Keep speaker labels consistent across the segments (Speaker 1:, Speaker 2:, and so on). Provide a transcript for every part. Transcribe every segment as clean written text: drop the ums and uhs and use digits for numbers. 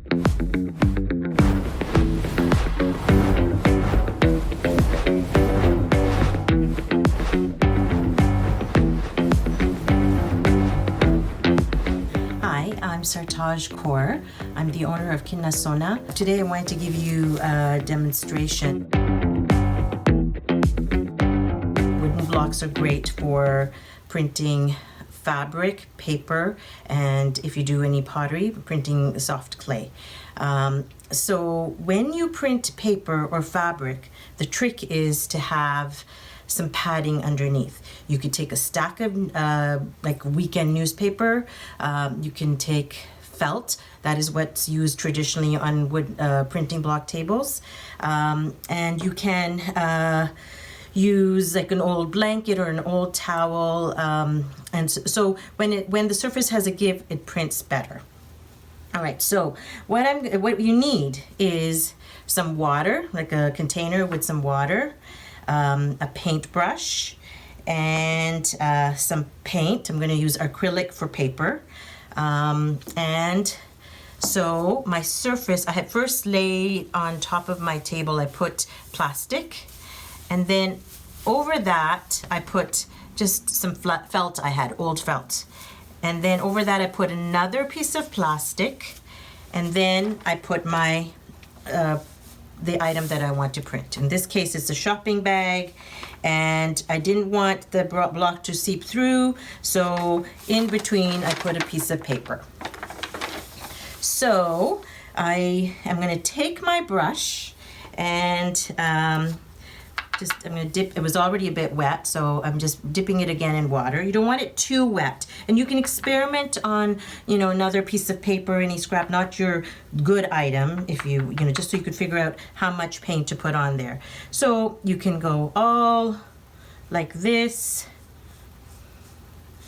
Speaker 1: I'm Sartaj Kaur. I'm the owner of Kinna Sohna. Today I wanted to give you a demonstration. Wooden blocks are great for printing fabric, paper, and if you do any pottery, printing soft clay. So when you print paper or fabric, the trick is to have some padding underneath. You could take a stack of like weekend newspaper. You can take felt. That is what's used traditionally on wood printing block tables. And you can use like an old blanket or an old towel. And so when the surface has a give, it prints better. All right, so what you need is some water, like a container with some water, a paintbrush, and some paint. I'm going to use acrylic for paper. And so my surface, I had first laid on top of my table, I put plastic, and then over that I put just some felt I had, old felt. And then over that I put another piece of plastic, and then I put my the item that I want to print. In this case, it's a shopping bag, and I didn't want the block to seep through, so in between I put a piece of paper. So I am going to take my brush and I'm going to dip. It was already a bit wet, so I'm just dipping it again in water. You don't want it too wet, and you can experiment on, another piece of paper, any scrap, not your good item, if just so you could figure out how much paint to put on there. So you can go all like this.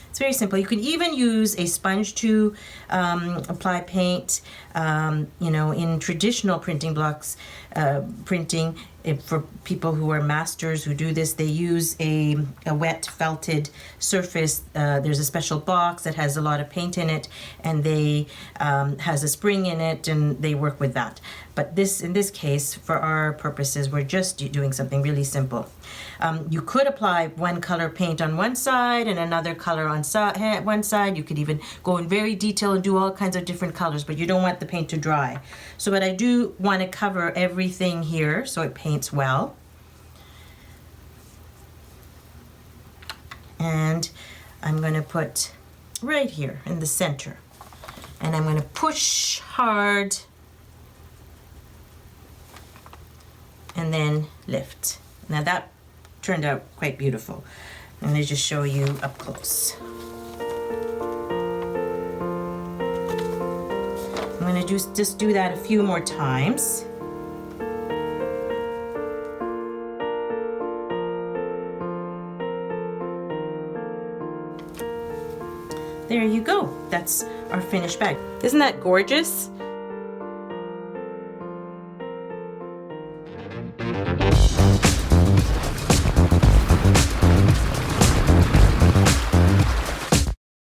Speaker 1: It's very simple. You can even use a sponge to apply paint. In traditional printing blocks, printing, for people who are masters who do this, they use a wet felted surface. There's a special box that has a lot of paint in it, and they has a spring in it, and they work with that. But in this case, for our purposes, we're just doing something really simple. You could apply one color paint on one side and another color on one side. You could even go in very detail and do all kinds of different colors, but you don't want the paint to dry. So what I do want to cover everything here so it paints well. And I'm going to put right here in the center, and I'm going to push hard and then lift. Now that turned out quite beautiful. I'm going to just show you up close. I'm going to just do that a few more times. There you go. That's our finished bag. Isn't that gorgeous?